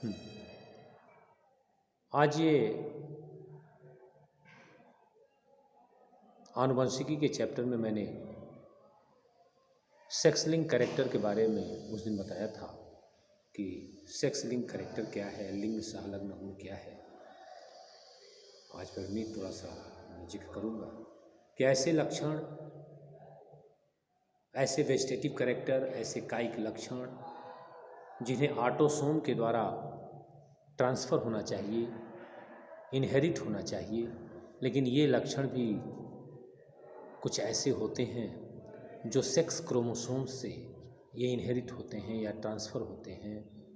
हम्म, आज ये आनुवंशिकी के चैप्टर में मैंने सेक्स लिंक कैरेक्टर के बारे में उस दिन बताया था कि सेक्स लिंक कैरेक्टर क्या है, लिंग सहलग्न गुण क्या है। आज पर मैं थोड़ा सा जिक्र करूँगा कि ऐसे लक्षण, ऐसे वेजिटेटिव कैरेक्टर, ऐसे कायिक लक्षण जिन्हें ऑटोसोम के द्वारा ट्रांसफ़र होना चाहिए, इनहेरिट होना चाहिए, लेकिन ये लक्षण भी कुछ ऐसे होते हैं जो सेक्स क्रोमोसोम से ये इनहेरिट होते हैं या ट्रांसफ़र होते हैं,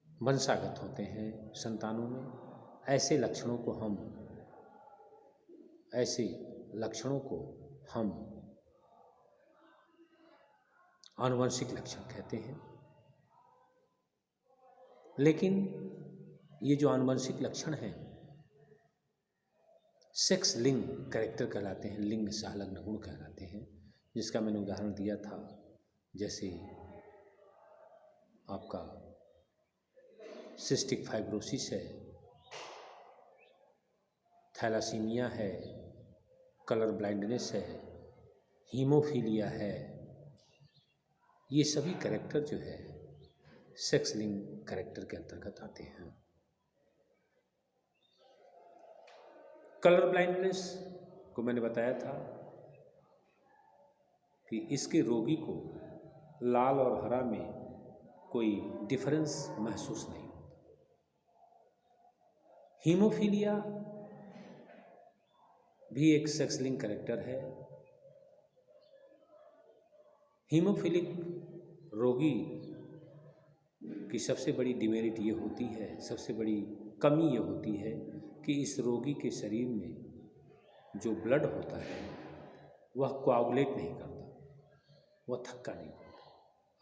वंशागत होते हैं संतानों में। ऐसे लक्षणों को हम आनुवंशिक लक्षण कहते हैं। लेकिन ये जो आनुवंशिक लक्षण हैं सेक्स लिंग कैरेक्टर कहलाते हैं, लिंग सहलग्न गुण कहलाते हैं, जिसका मैंने उदाहरण दिया था। जैसे आपका सिस्टिक फाइब्रोसिस है, थैलासीमिया है, कलर ब्लाइंडनेस है, हीमोफीलिया है। ये सभी कैरेक्टर जो है सेक्स लिंग कैरेक्टर के अंतर्गत आते हैं। कलर ब्लाइंडनेस को मैंने बताया था कि इसके रोगी को लाल और हरा में कोई डिफरेंस महसूस नहीं होता। हीमोफीलिया भी एक सेक्स लिंक कैरेक्टर है। हीमोफिलिक रोगी की सबसे बड़ी डिमेरिट ये होती है, सबसे बड़ी कमी ये होती है कि इस रोगी के शरीर में जो ब्लड होता है वह कोआगुलेट नहीं करता, वह थक्का नहीं बनता।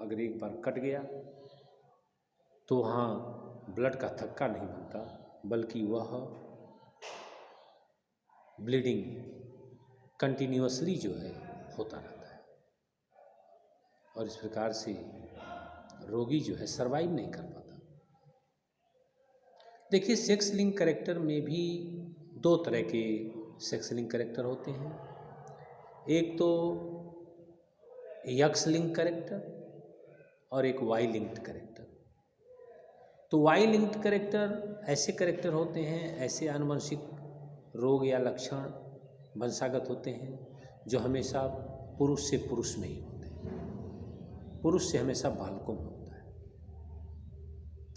अगर एक बार कट गया तो वहाँ ब्लड का थक्का नहीं बनता, बल्कि वह ब्लीडिंग कंटिन्यूअसली जो है होता रहता है और इस प्रकार से रोगी जो है सरवाइव नहीं कर पाता। देखिए, सेक्स लिंक कैरेक्टर में भी दो तरह के सेक्स लिंक कैरेक्टर होते हैं। एक तो एक्स लिंक कैरेक्टर और एक वाई लिंक्ड कैरेक्टर। तो वाई लिंक्ड कैरेक्टर ऐसे कैरेक्टर होते हैं, ऐसे आनुवंशिक रोग या लक्षण वंशागत होते हैं जो हमेशा पुरुष से पुरुष में ही होते हैं, पुरुष से हमेशा बालकों में होता है,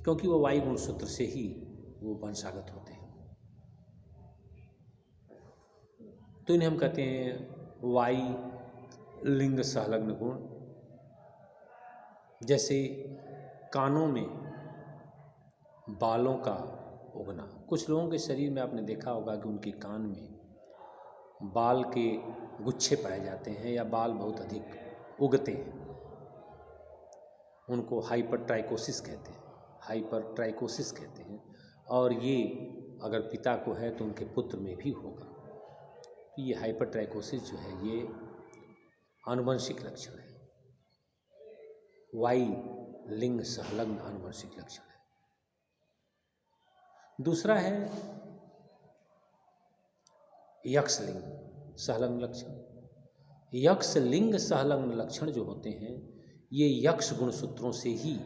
क्योंकि वो वाई गुणसूत्र से ही वो वंशागत होते हैं। तो इन्हें हम कहते हैं वाई लिंग सहलग्न गुण। जैसे कानों में बालों का उगना। कुछ लोगों के शरीर में आपने देखा होगा कि उनके कान में बाल के गुच्छे पाए जाते हैं या बाल बहुत अधिक उगते हैं। उनको हाइपरट्राइकोसिस कहते हैं और ये अगर पिता को है तो उनके पुत्र में भी होगा। तो ये हाइपरट्राइकोसिस जो है ये आनुवंशिक लक्षण है, वाई लिंग सहलग्न आनुवंशिक लक्षण है। दूसरा है यक्स लिंग सहलग्न लक्षण। यक्स लिंग सहलग्न लक्षण जो होते हैं ये यक्ष गुणसूत्रों से ही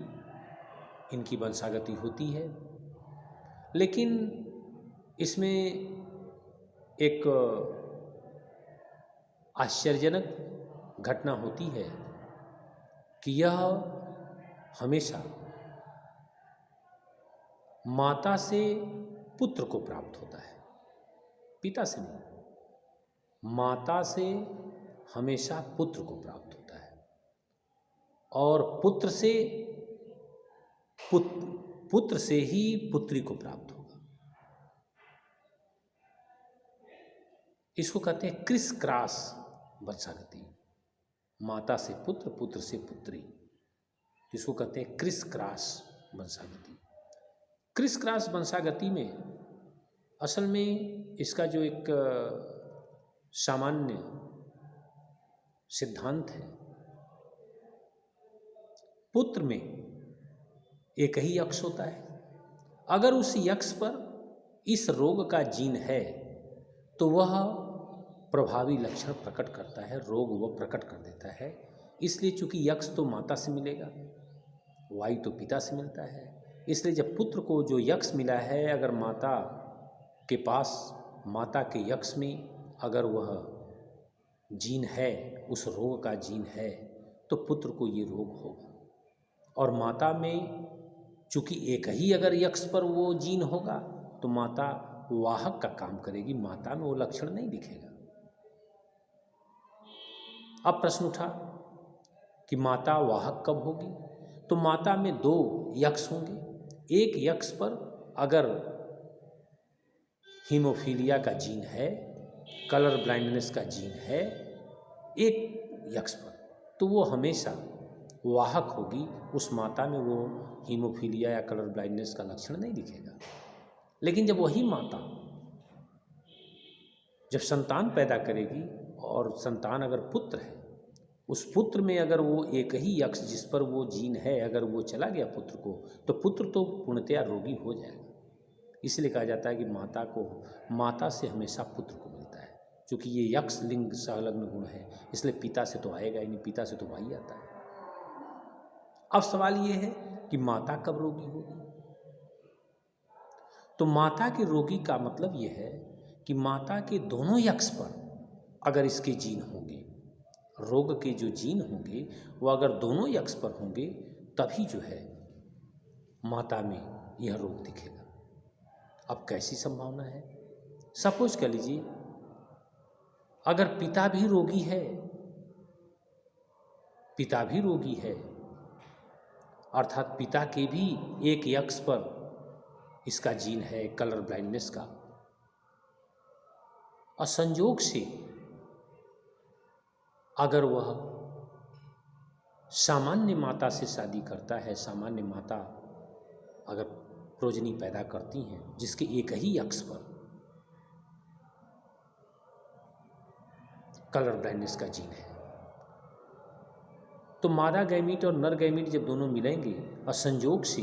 इनकी वंशागति होती है, लेकिन इसमें एक आश्चर्यजनक घटना होती है कि यह हमेशा माता से पुत्र को प्राप्त होता है, पिता से नहीं। माता से हमेशा पुत्र को प्राप्त होता है और पुत्र से ही पुत्री को प्राप्त होगा। इसको कहते हैं क्रिस क्रॉस वंशागति, माता से पुत्र, पुत्र से पुत्री। इसको कहते हैं क्रिस क्रॉस वंशागति। क्रिस क्रॉस वंशागति में असल में इसका जो एक सामान्य सिद्धांत है, पुत्र में एक ही यक्ष होता है अगर उस यक्स पर इस रोग का जीन है तो वह प्रभावी लक्षण प्रकट करता है, रोग वह प्रकट कर देता है। इसलिए चूंकि यक्स तो माता से मिलेगा, वायु तो पिता से मिलता है, इसलिए जब पुत्र को जो यक्स मिला है, अगर माता के पास, माता के यक्स में अगर वह जीन है, उस रोग का जीन है, तो पुत्र को ये रोग होगा। और माता में चूंकि एक ही अगर यक्स पर वो जीन होगा तो माता वाहक का काम करेगी, माता में वो लक्षण नहीं दिखेगा। अब प्रश्न उठा कि माता वाहक कब होगी? तो माता में 2 यक्स होंगे। एक यक्स पर अगर हीमोफीलिया का जीन है, कलर ब्लाइंडनेस का जीन है एक यक्स पर, तो वो हमेशा वाहक होगी। उस माता में वो हीमोफीलिया या कलर ब्लाइंडनेस का लक्षण नहीं दिखेगा। लेकिन जब वही माता जब संतान पैदा करेगी और संतान अगर पुत्र है, उस पुत्र में अगर वो एक ही यक्स जिस पर वो जीन है अगर वो चला गया पुत्र को, तो पुत्र तो पूर्णतया रोगी हो जाएगा। इसलिए कहा जाता है कि माता से हमेशा पुत्र को मिलता है। क्योंकि ये यक्स लिंग संलग्न गुण है, इसलिए पिता से तो आएगा ही नहीं, पिता से तो वही आता है। अब सवाल ये है कि माता कब रोगी होगी? तो माता के रोगी का मतलब ये है कि माता के दोनों यक्स पर अगर इसके जीन होंगे, रोग के जो जीन होंगे वो अगर दोनों यक्स पर होंगे, तभी जो है माता में यह रोग दिखेगा। अब कैसी संभावना है? सपोज कर लीजिए अगर पिता भी रोगी है, अर्थात पिता के भी एक यक्स पर इसका जीन है कलर ब्लाइंडनेस का, और संयोग से अगर वह सामान्य माता से शादी करता है, सामान्य माता अगर प्रोजनी पैदा करती हैं जिसके एक ही यक्स पर कलर ब्लाइंडनेस का जीन है, तो मादा गैमीट और नर गैमीट जब दोनों मिलेंगे और संयोग से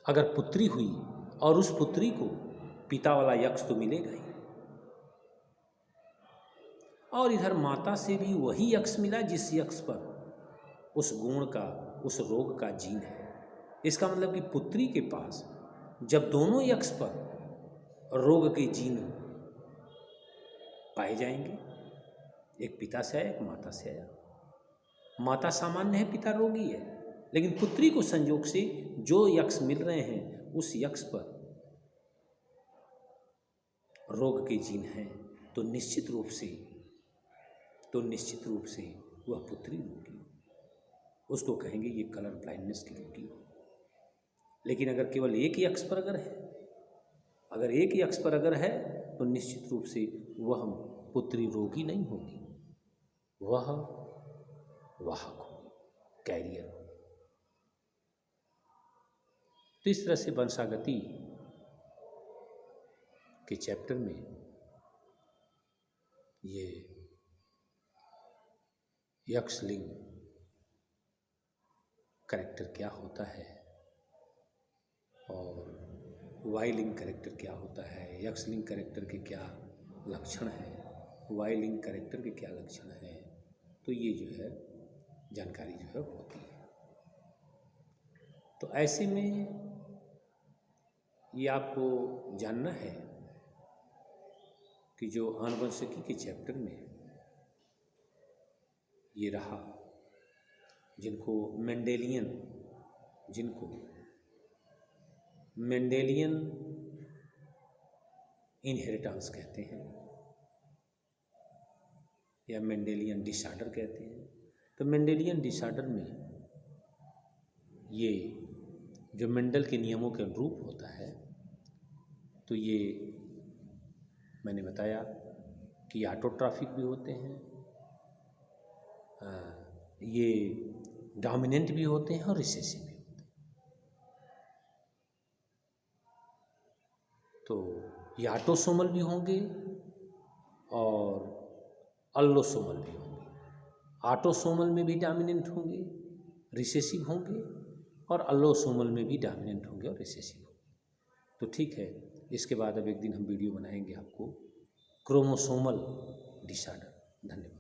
अगर पुत्री हुई और उस पुत्री को पिता वाला यक्स तो मिलेगा ही, और इधर माता से भी वही यक्स मिला जिस यक्स पर उस गुण का, उस रोग का जीन है। इसका मतलब कि पुत्री के पास जब दोनों यक्स पर रोग के जीन पाए जाएंगे, एक पिता से आया एक माता से आया, माता सामान्य है पिता रोगी है, लेकिन पुत्री को संयोग से जो यक्स मिल रहे हैं उस यक्स पर रोग के जीन हैं, तो निश्चित रूप से वह पुत्री रोगी, उसको कहेंगे ये कलर ब्लाइंडनेस की रोगी हो। लेकिन अगर केवल एक यक्स पर अगर है, तो निश्चित रूप से वह पुत्री रोगी नहीं होगी, वह वाहक होगी, कैरियर होगी। तो इस तरह से वंशागति के चैप्टर में ये यक्स लिंग कैरेक्टर क्या होता है और वाई लिंग कैरेक्टर क्या होता है, यक्स लिंग कैरेक्टर के क्या लक्षण हैं, वाई लिंग कैरेक्टर के क्या लक्षण हैं, तो ये जो है जानकारी जो है होती है। तो ऐसे में ये आपको जानना है कि जो आनुवंशिकी के चैप्टर में ये रहा, जिनको मेंडेलियन इनहेरिटेंस कहते हैं या मेंडेलियन डिसऑर्डर कहते हैं। तो मेंडेलियन डिसऑर्डर में ये जो मेंडल के नियमों के अनुरूप होता है, तो ये मैंने बताया कि ऑटोट्रॉफिक भी होते हैं, ये डोमिनेंट भी होते हैं और रिसेसिव भी होते हैं। तो ये ऑटोसोमल भी होंगे और अल्लोसोमल भी होंगे। ऑटोसोमल में भी डोमिनेंट होंगे, रिसेसिव होंगे, और अल्लोसोमल में भी डोमिनेंट होंगे और रिसेसिव होंगे। तो ठीक है, इसके बाद अब एक दिन हम वीडियो बनाएंगे आपको क्रोमोसोमल डिसऑर्डर। धन्यवाद।